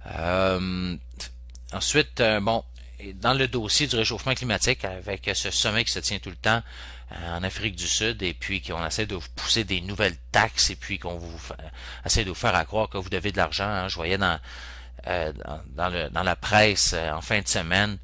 Euh, Ensuite, bon, dans le dossier du réchauffement climatique, avec ce sommet qui se tient tout le temps en Afrique du Sud, et puis qu'on essaie de vous pousser des nouvelles taxes, et puis qu'on essaie de vous faire à croire que vous devez de l'argent. Hein. Je voyais dans la presse en fin de semaine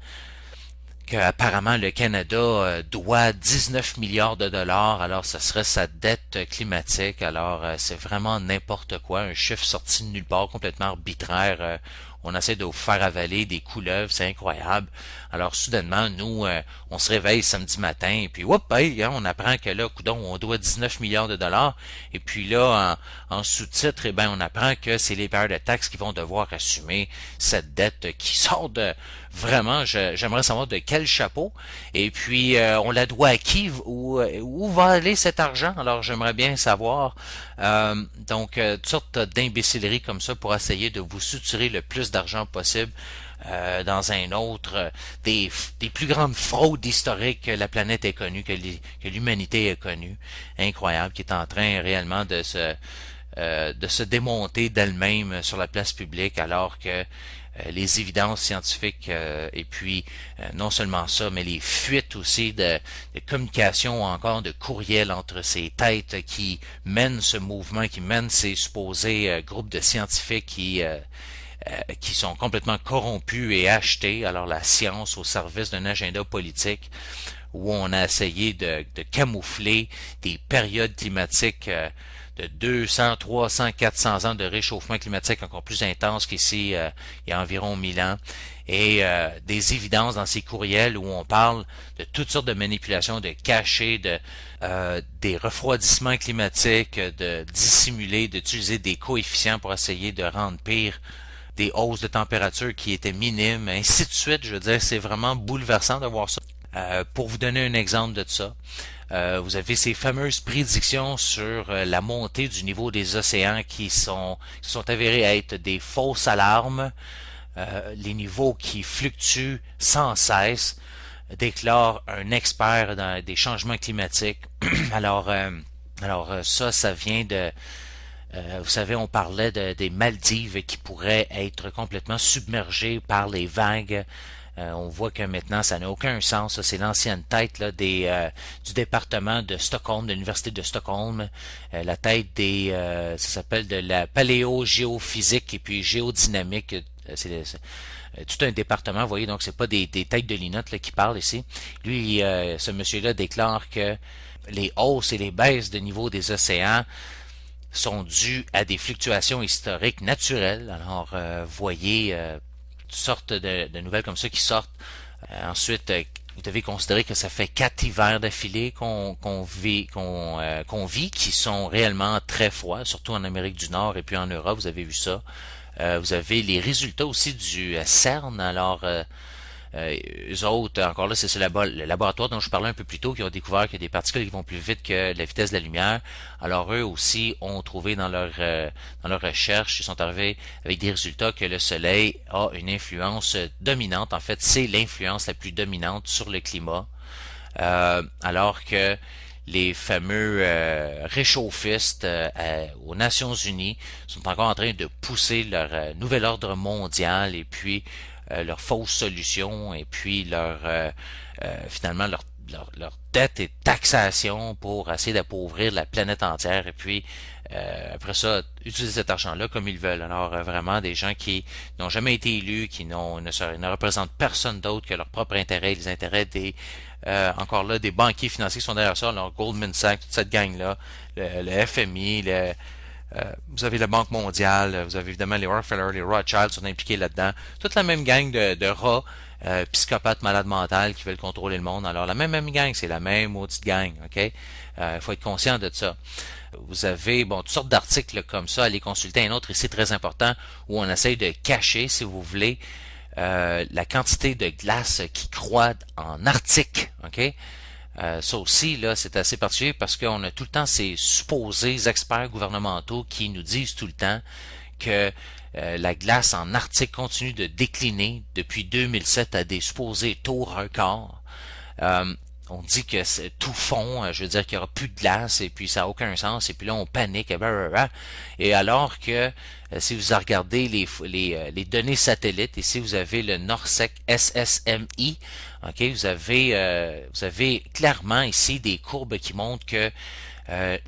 qu'apparemment le Canada doit 19 milliards de dollars, alors ce serait sa dette climatique. Alors c'est vraiment n'importe quoi, un chiffre sorti de nulle part, complètement arbitraire. On essaie de vous faire avaler des couleuvres, c'est incroyable. Alors soudainement, nous, on se réveille samedi matin et puis hop, hey, hein, on apprend que là, coudon, on doit 19 milliards de dollars. Et puis là, en sous-titre, eh ben, on apprend que c'est les payeurs de taxes qui vont devoir assumer cette dette qui sort de vraiment, j'aimerais savoir de quel chapeau. Et puis, on la doit à qui? Où va aller cet argent? Alors, j'aimerais bien savoir. Donc, toutes sortes d'imbécileries comme ça pour essayer de vous suturer le plus d'argent possible. Dans un autre, des plus grandes fraudes historiques que la planète ait connues, que l'humanité ait connues. Incroyable, qui est en train réellement de se démonter d'elle-même sur la place publique, alors que les évidences scientifiques et puis non seulement ça, mais les fuites aussi de communication ou encore de courriels entre ces têtes qui mènent ce mouvement, qui mènent ces supposés groupes de scientifiques qui sont complètement corrompus et achetés, alors la science au service d'un agenda politique, où on a essayé de camoufler des périodes climatiques de 200, 300, 400 ans de réchauffement climatique encore plus intense qu'ici il y a environ 1000 ans, et des évidences dans ces courriels où on parle de toutes sortes de manipulations, de cachets, des refroidissements climatiques, de dissimuler, d'utiliser des coefficients pour essayer de rendre pire des hausses de température qui étaient minimes, ainsi de suite. Je veux dire, c'est vraiment bouleversant de voir ça. Pour vous donner un exemple de ça, vous avez ces fameuses prédictions sur la montée du niveau des océans qui sont avérées être des fausses alarmes, les niveaux qui fluctuent sans cesse, déclare un expert dans des changements climatiques. Alors ça vient de vous savez, on parlait des Maldives qui pourraient être complètement submergées par les vagues. On voit que maintenant, ça n'a aucun sens. C'est l'ancienne tête là, du département de Stockholm, de l'Université de Stockholm. La tête ça s'appelle de la paléogéophysique et puis géodynamique. C'est tout un département, vous voyez, donc c'est pas des têtes de linotte là, qui parlent ici. Lui, ce monsieur-là déclare que les hausses et les baisses de niveau des océans sont dus à des fluctuations historiques naturelles. Alors, voyez toutes sortes de nouvelles comme ça qui sortent. Ensuite, vous devez considérer que ça fait 4 hivers d'affilée qu'on vit, qui sont réellement très froids, surtout en Amérique du Nord et puis en Europe, vous avez vu ça. Vous avez les résultats aussi du CERN. Alors, eux autres, encore là, c'est le laboratoire dont je parlais un peu plus tôt, qui ont découvert qu'il y a des particules qui vont plus vite que la vitesse de la lumière. Alors eux aussi ont trouvé dans leur recherche, ils sont arrivés avec des résultats que le Soleil a une influence dominante. En fait, c'est l'influence la plus dominante sur le climat. Alors que les fameux réchauffistes aux Nations Unies sont encore en train de pousser leur nouvel ordre mondial et puis leurs fausses solutions et puis finalement leur dette et taxation pour essayer d'appauvrir la planète entière et puis après ça, utiliser cet argent-là comme ils veulent. Alors vraiment des gens qui n'ont jamais été élus, qui ne représentent personne d'autre que leur propre intérêt, les intérêts des encore là, des banquiers financiers qui sont derrière ça, alors Goldman Sachs, toute cette gang-là, le FMI, vous avez la Banque mondiale, vous avez évidemment les Rockefeller, les Rothschild sont impliqués là-dedans. Toute la même gang de rats, psychopathes, malades mentales qui veulent contrôler le monde. Alors la même gang, c'est la même maudite gang, ok? Faut être conscient de ça. Vous avez toutes sortes d'articles comme ça, allez consulter un autre ici très important où on essaye de cacher, si vous voulez, la quantité de glace qui croît en Arctique, ok? Ça aussi, là, c'est assez particulier parce qu'on a tout le temps ces supposés experts gouvernementaux qui nous disent tout le temps que la glace en Arctique continue de décliner depuis 2007 à des supposés taux records. on dit que tout fond, je veux dire qu'il n'y aura plus de glace, et puis ça n'a aucun sens, et puis là on panique, et blablabla. Et alors que si vous regardez les données satellites, ici vous avez le NORSEC SSMI, ok, vous avez clairement ici des courbes qui montrent que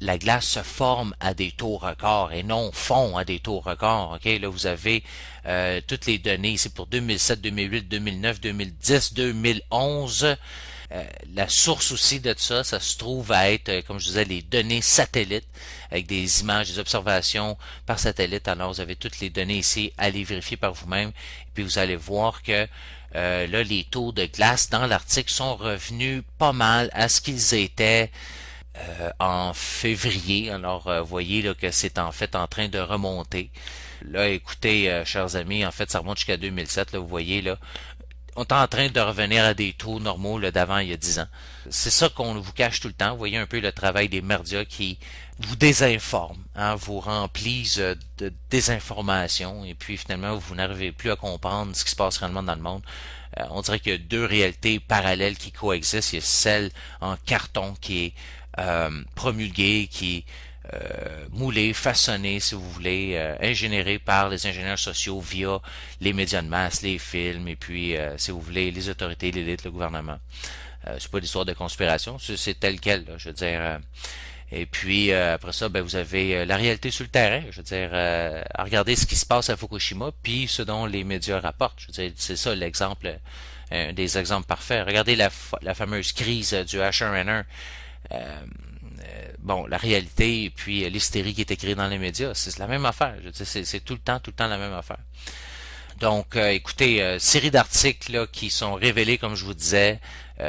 la glace se forme à des taux records et non fond à des taux records. Ok, là vous avez toutes les données ici pour 2007, 2008, 2009, 2010, 2011. La source aussi de ça se trouve à être, comme je disais, les données satellites avec des images, des observations par satellite. Alors vous avez toutes les données ici, allez vérifier par vous-même. Et puis vous allez voir que là, les taux de glace dans l'Arctique sont revenus pas mal à ce qu'ils étaient en février. Alors, vous voyez là, que c'est en fait en train de remonter. Là, écoutez, chers amis, en fait, ça remonte jusqu'à 2007. Là, vous voyez, là, on est en train de revenir à des taux normaux là, d'avant il y a 10 ans. C'est ça qu'on vous cache tout le temps. Vous voyez un peu le travail des médias qui vous désinforment, hein, vous remplissent de désinformation et puis finalement vous n'arrivez plus à comprendre ce qui se passe réellement dans le monde. On dirait qu'il y a deux réalités parallèles qui coexistent. Il y a celle en carton qui est promulguée, qui est moulé, façonné, si vous voulez, ingénieré par les ingénieurs sociaux via les médias de masse, les films, et puis, si vous voulez, les autorités, l'élite, le gouvernement. C'est pas d'histoire de conspiration, c'est tel quel, là, je veux dire. Et puis, après ça, ben, vous avez la réalité sur le terrain, je veux dire, regardez ce qui se passe à Fukushima, puis ce dont les médias rapportent. Je veux dire, c'est ça l'exemple, un des exemples parfaits. Regardez la fameuse crise du H1N1. Bon, la réalité et puis l'hystérie qui est écrite dans les médias, c'est la même affaire. Je veux dire, c'est tout le temps la même affaire. Donc, écoutez, série d'articles là, qui sont révélés, comme je vous disais,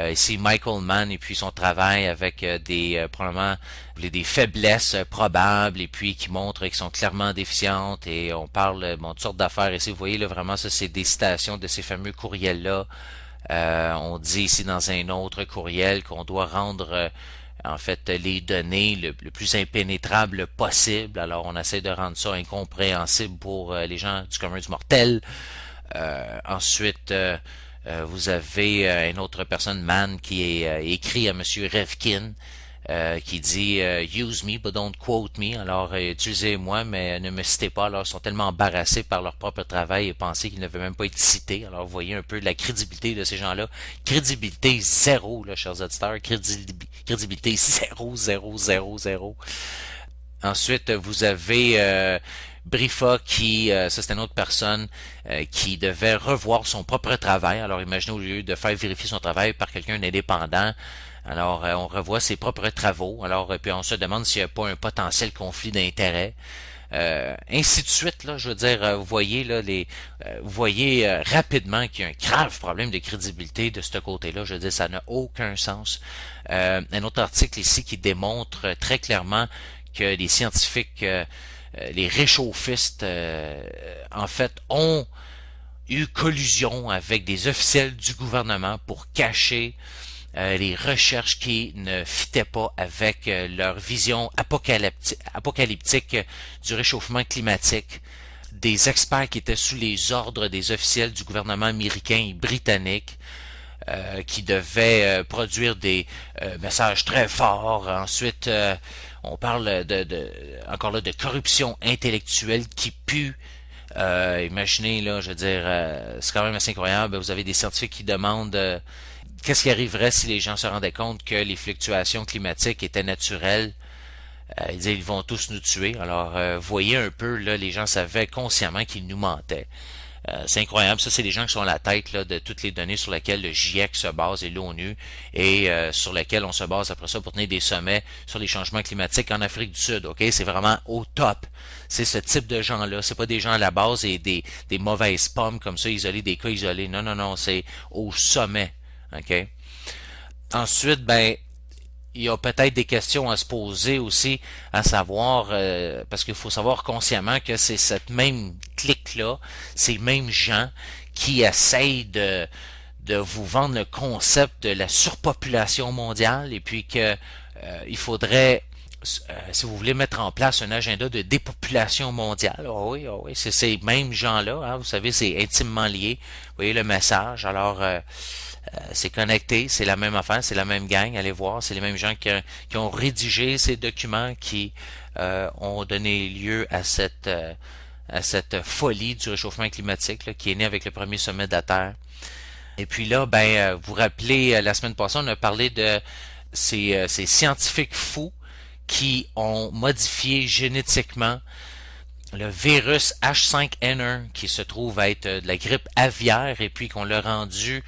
ici Michael Mann et puis son travail avec des probablement des faiblesses probables et puis qui montrent qu'ils sont clairement déficientes et on parle bon, de toutes sortes d'affaires. Ici, vous voyez là vraiment ça, c'est des citations de ces fameux courriels-là. On dit ici dans un autre courriel qu'on doit rendre en fait les données le plus impénétrable possible. Alors on essaie de rendre ça incompréhensible pour les gens du commun du mortel. Ensuite, vous avez une autre personne, Mann, qui est écrit à Monsieur Revkin, qui dit Use me but don't quote me. Alors utilisez-moi mais ne me citez pas. Alors ils sont tellement embarrassés par leur propre travail et penser qu'ils ne veulent même pas être cités. Alors vous voyez un peu la crédibilité de ces gens-là. Crédibilité zéro, là, chers auditeurs. Crédibilité zéro, zéro, zéro, zéro. Ensuite, vous avez Brifa qui, ça c'est une autre personne qui devait revoir son propre travail. Alors imaginez au lieu de faire vérifier son travail par quelqu'un d'indépendant, alors on revoit ses propres travaux. Alors puis on se demande s'il n'y a pas un potentiel conflit d'intérêts. Ainsi de suite, là, je veux dire, vous voyez là vous voyez rapidement qu'il y a un grave problème de crédibilité de ce côté-là. Je veux dire, ça n'a aucun sens. Un autre article ici qui démontre très clairement que les scientifiques, les réchauffistes, en fait, ont eu collusion avec des officiels du gouvernement pour cacher les recherches qui ne fitaient pas avec leur vision apocalyptique du réchauffement climatique. Des experts qui étaient sous les ordres des officiels du gouvernement américain et britannique qui devaient produire des messages très forts. Ensuite, on parle encore là de corruption intellectuelle qui pue. Imaginez là, je veux dire, c'est quand même assez incroyable. Vous avez des scientifiques qui demandent qu'est-ce qui arriverait si les gens se rendaient compte que les fluctuations climatiques étaient naturelles. Ils disaient ils vont tous nous tuer. Alors, voyez un peu là, les gens savaient consciemment qu'ils nous mentaient. C'est incroyable. Ça, c'est des gens qui sont à la tête là, de toutes les données sur lesquelles le GIEC se base et l'ONU et sur lesquelles on se base après ça pour tenir des sommets sur les changements climatiques en Afrique du Sud. Ok, c'est vraiment au top. C'est ce type de gens-là. C'est pas des gens à la base et des mauvaises pommes comme ça, isolés, des cas isolés. Non, non, non, c'est au sommet. Ok. Ensuite, ben il y a peut-être des questions à se poser aussi, à savoir, parce qu'il faut savoir consciemment que c'est cette même clique-là, ces mêmes gens qui essayent de vous vendre le concept de la surpopulation mondiale et puis que il faudrait, si vous voulez mettre en place un agenda de dépopulation mondiale, oui, oui, c'est ces mêmes gens-là, hein, vous savez, c'est intimement lié. Vous voyez le message. Alors, c'est connecté, c'est la même affaire, c'est la même gang, allez voir, c'est les mêmes gens qui ont rédigé ces documents qui ont donné lieu à cette folie du réchauffement climatique là, qui est née avec le premier sommet de la Terre. Et puis là, vous vous rappelez, la semaine passée, on a parlé de ces scientifiques fous qui ont modifié génétiquement le virus H5N1 qui se trouve être de la grippe aviaire et puis qu'on l'a rendu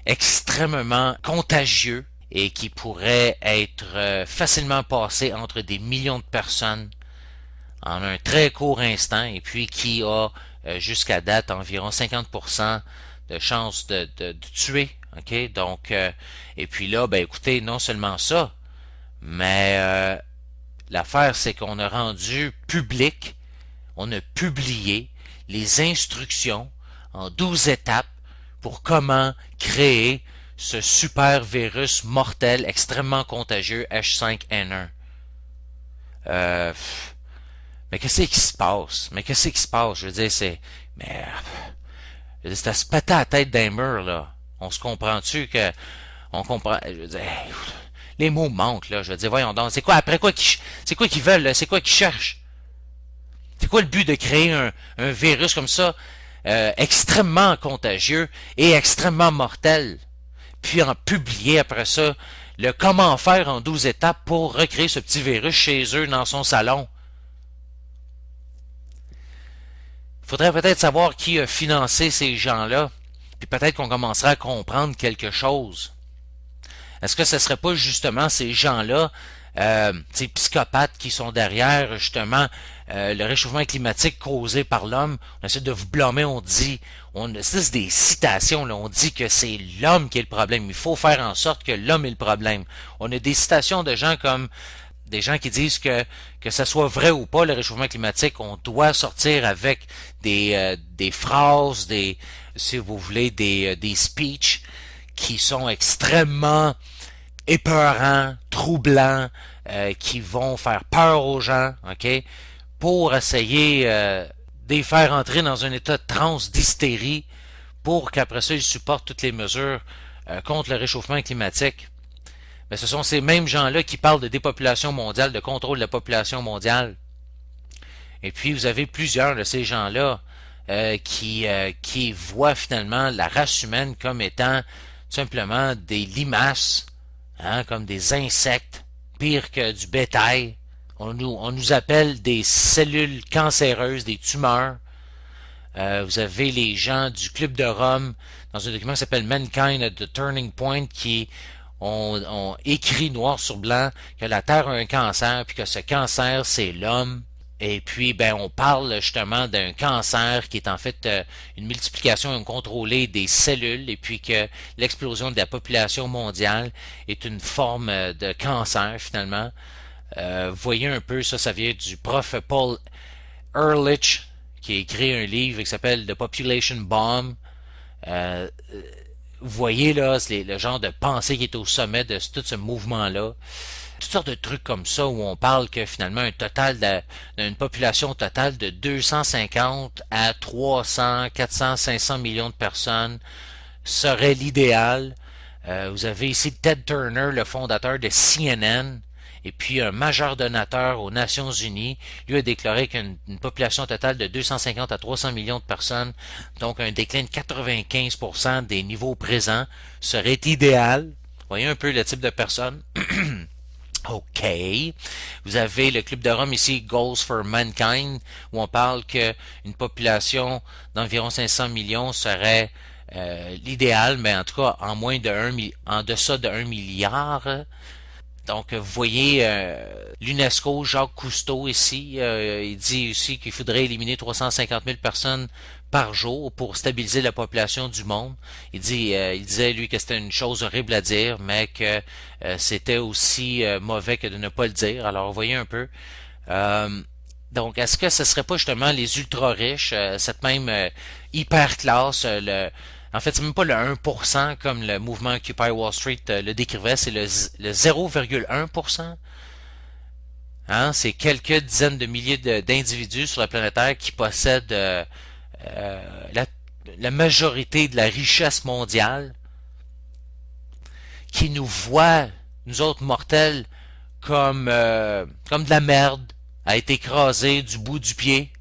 extrêmement contagieux et qui pourrait être facilement passé entre des millions de personnes en un très court instant et puis qui a jusqu'à date environ 50% de chances de tuer. OK? Donc, et puis là, écoutez, non seulement ça, mais l'affaire, c'est qu'on a rendu public, on a publié les instructions en 12 étapes pour comment créer ce super virus mortel extrêmement contagieux H5N1. Mais qu'est-ce qui se passe? Mais qu'est-ce qui se passe? Je veux dire, c'est à se péter à la tête d'un mur, là. On se comprend-tu que, on comprend, je veux dire, les mots manquent, là. Je veux dire, voyons donc, c'est quoi, après quoi c'est quoi qu'ils veulent, là? C'est quoi qu'ils cherchent? C'est quoi le but de créer un virus comme ça, extrêmement contagieux et extrêmement mortel? Puis en publier après ça le comment faire en 12 étapes pour recréer ce petit virus chez eux dans son salon. Il faudrait peut-être savoir qui a financé ces gens-là, puis peut-être qu'on commencerait à comprendre quelque chose. Est-ce que ce ne serait pas justement ces gens-là, ces psychopathes qui sont derrière justement le réchauffement climatique causé par l'homme? On essaie de vous blâmer, on dit, c'est des citations, là, on dit que c'est l'homme qui est le problème. Il faut faire en sorte que l'homme est le problème. On a des citations de gens comme des gens qui disent que ça soit vrai ou pas le réchauffement climatique, on doit sortir avec des phrases, si vous voulez, des speeches qui sont extrêmement épeurants, troublants, qui vont faire peur aux gens, ok, pour essayer de les faire entrer dans un état de transe, d'hystérie, pour qu'après ça ils supportent toutes les mesures contre le réchauffement climatique. Mais ce sont ces mêmes gens-là qui parlent de dépopulation mondiale, de contrôle de la population mondiale. Et puis vous avez plusieurs de ces gens-là qui voient finalement la race humaine comme étant tout simplement des limaces, hein, comme des insectes, pire que du bétail. On nous appelle des cellules cancéreuses, des tumeurs. Vous avez les gens du Club de Rome dans un document qui s'appelle Mankind at the Turning Point qui ont écrit noir sur blanc que la Terre a un cancer puis que ce cancer c'est l'homme. Et puis on parle justement d'un cancer qui est en fait une multiplication incontrôlée des cellules et puis que l'explosion de la population mondiale est une forme de cancer finalement. Vous voyez un peu ça vient du prof Paul Ehrlich qui a écrit un livre qui s'appelle The Population Bomb. Vous voyez là, c'est le genre de pensée qui est au sommet de tout ce mouvement-là. Toutes sortes de trucs comme ça où on parle que finalement une population totale de 250 à 300, 400, 500 millions de personnes serait l'idéal. Vous avez ici Ted Turner, le fondateur de CNN, et puis un majeur donateur aux Nations Unies, lui a déclaré qu'une population totale de 250 à 300 millions de personnes, donc un déclin de 95% des niveaux présents, serait idéal. Voyez un peu le type de personnes. OK. Vous avez le Club de Rome ici, Goals for Mankind, où on parle qu'une population d'environ 500 millions serait l'idéal, mais en tout cas en deçà de 1 milliard. Donc, vous voyez l'UNESCO, Jacques Cousteau ici, il dit aussi qu'il faudrait éliminer 350 000 personnes par jour pour stabiliser la population du monde. Il disait lui que c'était une chose horrible à dire, mais que c'était aussi mauvais que de ne pas le dire. Alors, vous voyez un peu. Donc, est-ce que ce serait pas justement les ultra riches, cette même hyper classe, en fait, c'est même pas le 1% comme le mouvement Occupy Wall Street le décrivait, c'est le 0,1%. Hein? C'est quelques dizaines de milliers d'individus sur la planète Terre qui possèdent la majorité de la richesse mondiale. qui nous voient, nous autres mortels, comme de la merde, à être écrasés du bout du pied.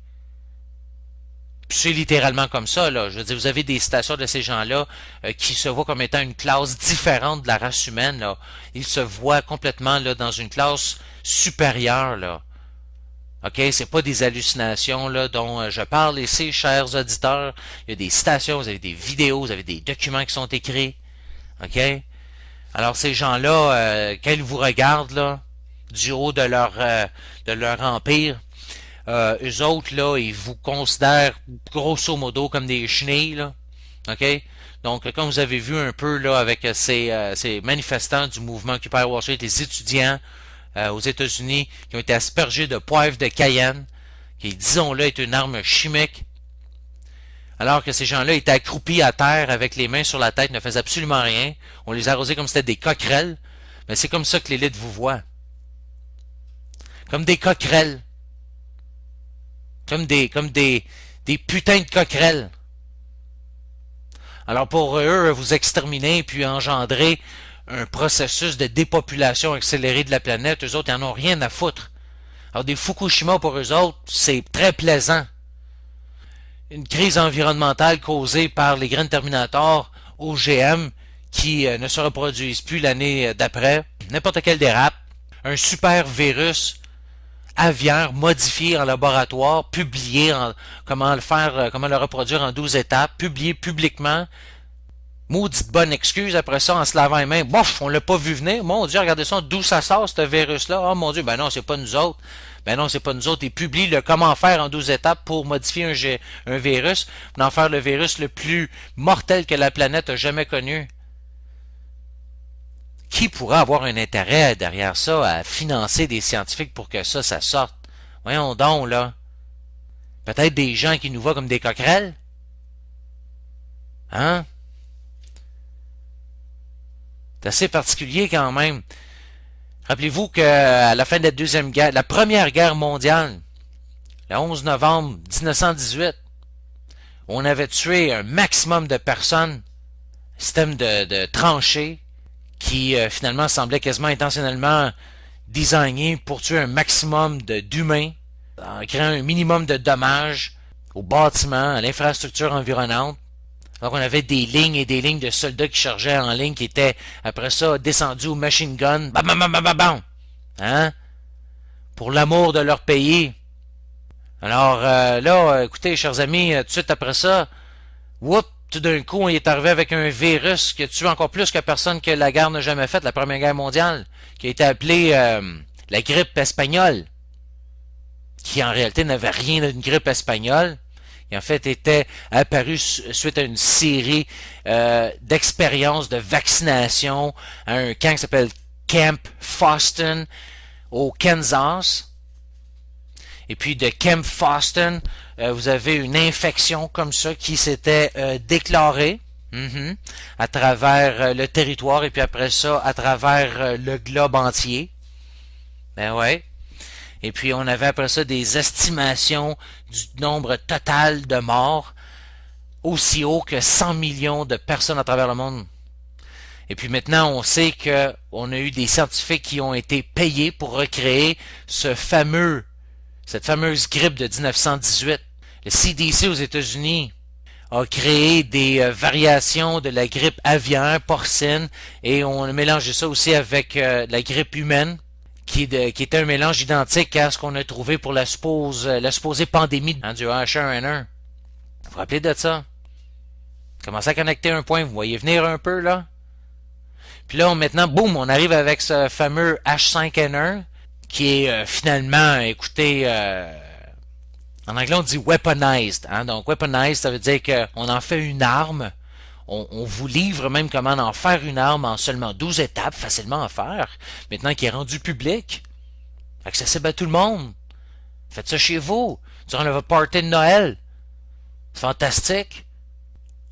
C'est littéralement comme ça, là. Je veux dire, vous avez des citations de ces gens-là qui se voient comme étant une classe différente de la race humaine, là. Ils se voient complètement là dans une classe supérieure, là. OK? C'est pas des hallucinations là dont je parle ici, chers auditeurs. Il y a des citations, vous avez des vidéos, vous avez des documents qui sont écrits. OK? Alors ces gens-là, quand ils vous regardent là, du haut de leur empire, eux autres, là, ils vous considèrent grosso modo comme des chenilles, là. OK? Donc, comme vous avez vu un peu là avec ces manifestants du mouvement Occupy Wall Street, les étudiants aux États-Unis qui ont été aspergés de poivre de Cayenne, qui, disons-le, est une arme chimique, alors que ces gens-là étaient accroupis à terre avec les mains sur la tête, ne faisaient absolument rien. On les arrosait comme si c'était des coquerelles. Mais c'est comme ça que l'élite vous voit. Comme des coquerelles. Comme des putains de coquerelles. Alors pour eux, vous exterminer puis engendrer un processus de dépopulation accélérée de la planète, eux autres, ils n'en ont rien à foutre. Alors des Fukushima pour eux autres, c'est très plaisant. Une crise environnementale causée par les graines Terminator OGM qui ne se reproduisent plus l'année d'après, n'importe quel dérape, un super virus aviaire modifié en laboratoire, publié comment le reproduire en 12 étapes, publié publiquement. Maudite bonne excuse après ça en se lavant les mains. Bof, on l'a pas vu venir. Mon Dieu, regardez ça, d'où ça sort ce virus-là. Oh mon Dieu, ben non, c'est pas nous autres. Ben non, c'est pas nous autres. Ils publient le comment faire en 12 étapes pour modifier un virus, pour en faire le virus le plus mortel que la planète a jamais connu. Qui pourrait avoir un intérêt derrière ça à financer des scientifiques pour que ça sorte? Voyons donc, là. Peut-être des gens qui nous voient comme des coquerelles? Hein? C'est assez particulier quand même. Rappelez-vous qu'à la fin de la Première Guerre mondiale, le 11 novembre 1918, on avait tué un maximum de personnes, système de tranchées, qui finalement semblait quasiment intentionnellement designé pour tuer un maximum d'humains, en créant un minimum de dommages aux bâtiments, à l'infrastructure environnante. Donc on avait des lignes et des lignes de soldats qui chargeaient en ligne, qui étaient après ça descendus au machine gun, bam bam bam bam bam, hein, pour l'amour de leur pays. Alors là, écoutez, chers amis, tout de suite après ça, whoop, tout d'un coup, on est arrivé avec un virus qui a tué encore plus que personne que la guerre n'a jamais faite, la Première Guerre mondiale, qui a été appelée la grippe espagnole, qui en réalité n'avait rien d'une grippe espagnole, qui en fait était apparue suite à une série d'expériences de vaccination à un camp qui s'appelle Camp Foston au Kansas. Et puis de Camp Foston, vous avez une infection comme ça qui s'était déclarée à travers le territoire et puis après ça à travers le globe entier. Ben ouais. Et puis on avait après ça des estimations du nombre total de morts aussi haut que 100 millions de personnes à travers le monde. Et puis maintenant, on sait que on a eu des scientifiques qui ont été payés pour recréer cette fameuse grippe de 1918. Le CDC aux États-Unis a créé des variations de la grippe aviaire, porcine, et on a mélangé ça aussi avec la grippe humaine, qui était un mélange identique à ce qu'on a trouvé pour la supposée pandémie du H1N1. Vous vous rappelez de ça? Commencez à connecter un point, vous voyez venir un peu, là? Puis là, maintenant, boum, on arrive avec ce fameux H5N1, qui est finalement, écoutez, en anglais on dit weaponized. Hein? Donc weaponized, ça veut dire qu'on en fait une arme. On vous livre même comment en faire une arme en seulement 12 étapes, facilement à faire. Maintenant qui est rendu public, accessible à tout le monde. Faites ça chez vous, durant votre party de Noël. C'est fantastique.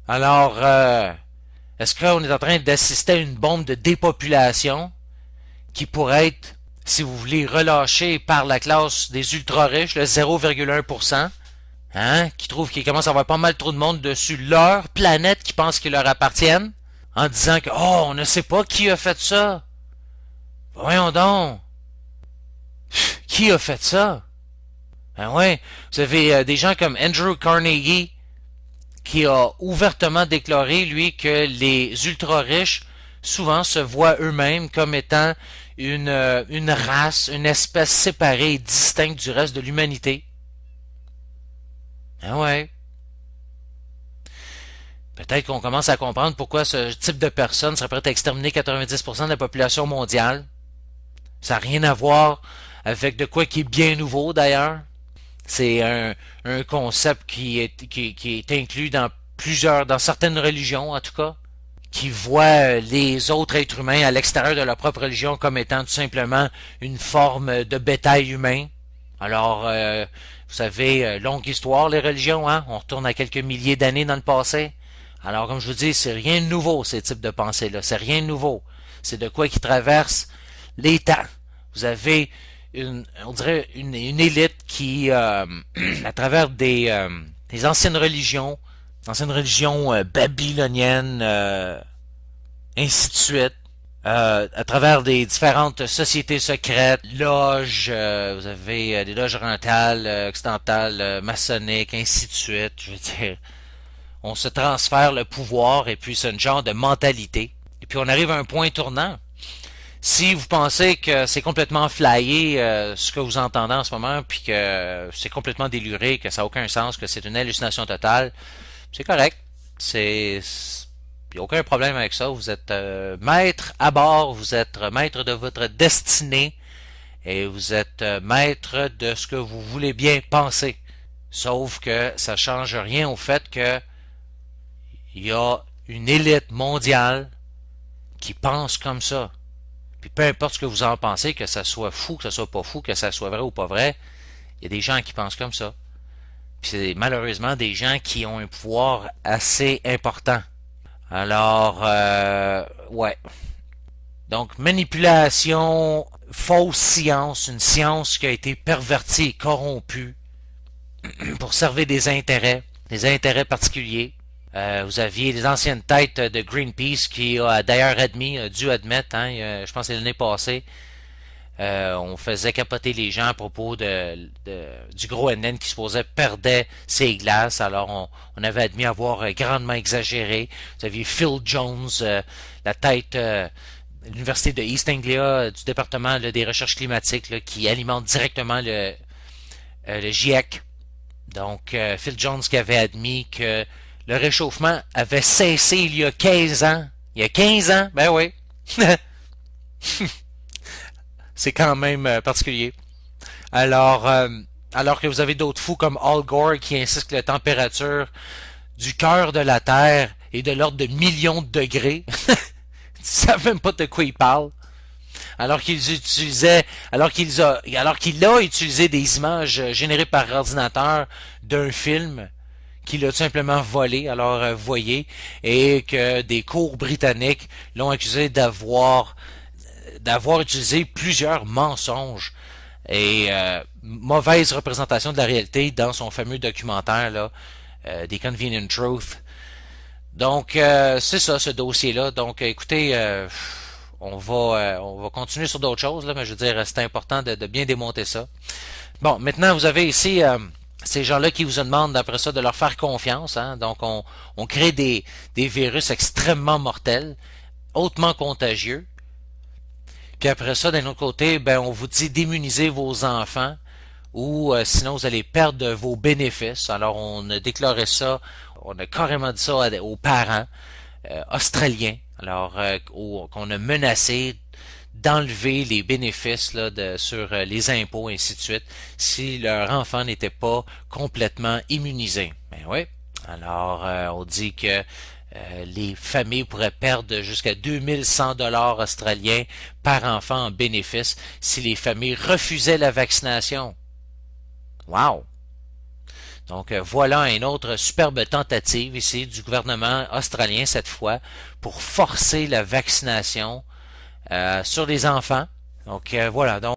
Alors, est-ce qu'on est en train d'assister à une bombe de dépopulation qui pourrait être, si vous voulez, relâchée par la classe des ultra-riches, le 0,1%, hein, qui trouve qu'il commence à avoir pas mal trop de monde dessus leur planète qui pense qu'ils leur appartiennent? en disant que, oh, on ne sait pas qui a fait ça. Voyons donc. Qui a fait ça? Ben ouais, vous avez des gens comme Andrew Carnegie qui a ouvertement déclaré, lui, que les ultra-riches souvent se voient eux-mêmes comme étant une race, une espèce séparée et distincte du reste de l'humanité. Ben ouais. Peut-être qu'on commence à comprendre pourquoi ce type de personne serait prête à exterminer 90% de la population mondiale. Ça n'a rien à voir avec de quoi qui est bien nouveau d'ailleurs. C'est un concept qui est inclus dans certaines religions en tout cas, qui voient les autres êtres humains à l'extérieur de leur propre religion comme étant tout simplement une forme de bétail humain. Alors, vous savez, longue histoire les religions, hein? On retourne à quelques milliers d'années dans le passé. Alors, comme je vous dis, c'est rien de nouveau ces types de pensées-là. C'est rien de nouveau. C'est de quoi qui traverse les temps. Vous avez on dirait une élite qui, à travers des anciennes religions babyloniennes, ainsi de suite, à travers des différentes sociétés secrètes, loges, vous avez des loges orientales, occidentales, maçonniques, ainsi de suite. Je veux dire, on se transfère le pouvoir et puis c'est un genre de mentalité. Et puis on arrive à un point tournant. Si vous pensez que c'est complètement flyé ce que vous entendez en ce moment, puis que c'est complètement déluré, que ça n'a aucun sens, que c'est une hallucination totale, c'est correct. Il n'y a aucun problème avec ça. Vous êtes maître à bord, vous êtes maître de votre destinée et vous êtes maître de ce que vous voulez bien penser. Sauf que ça change rien au fait que il y a une élite mondiale qui pense comme ça. Puis peu importe ce que vous en pensez, que ça soit fou, que ça soit pas fou, que ça soit vrai ou pas vrai, il y a des gens qui pensent comme ça. Puis c'est malheureusement des gens qui ont un pouvoir assez important. Alors, ouais. Donc, manipulation, fausse science, une science qui a été pervertie et corrompue pour servir des intérêts particuliers. Vous aviez les anciennes têtes de Greenpeace qui a d'ailleurs dû admettre, hein, je pense que c'est l'année passée, on faisait capoter les gens à propos du Groenland qui supposait perdait ses glaces. Alors on avait admis avoir grandement exagéré. Vous aviez Phil Jones, la tête de l'université de East Anglia, du département des recherches climatiques, là, qui alimente directement le GIEC. Donc Phil Jones qui avait admis que le réchauffement avait cessé il y a 15 ans. Il y a 15 ans? Ben oui. C'est quand même particulier. Alors que vous avez d'autres fous comme Al Gore qui insiste que la température du cœur de la Terre est de l'ordre de millions de degrés. Ils savent même pas de quoi il parle. Alors qu'il a utilisé des images générées par ordinateur d'un film qu'il a tout simplement volé, alors voyez, et que des cours britanniques l'ont accusé d'avoir utilisé plusieurs mensonges et mauvaise représentation de la réalité dans son fameux documentaire là, The Convenient Truth. Donc c'est ça ce dossier-là. Donc écoutez, on va continuer sur d'autres choses là, mais je veux dire c'est important de bien démonter ça. Bon, maintenant vous avez ici ces gens-là qui vous demandent après ça de leur faire confiance. Hein? Donc on crée des virus extrêmement mortels, hautement contagieux. Puis après ça, d'un autre côté, ben on vous dit d'immuniser vos enfants ou sinon vous allez perdre vos bénéfices. Alors on a déclaré ça, on a carrément dit ça aux parents australiens, alors qu'on a menacé d'enlever les bénéfices là, sur les impôts, ainsi de suite, si leur enfant n'était pas complètement immunisé. Ben oui. Alors, on dit que les familles pourraient perdre jusqu'à 2100 $ australiens par enfant en bénéfice si les familles refusaient la vaccination. Wow! Donc voilà une autre superbe tentative ici du gouvernement australien cette fois pour forcer la vaccination sur les enfants. Donc voilà. Donc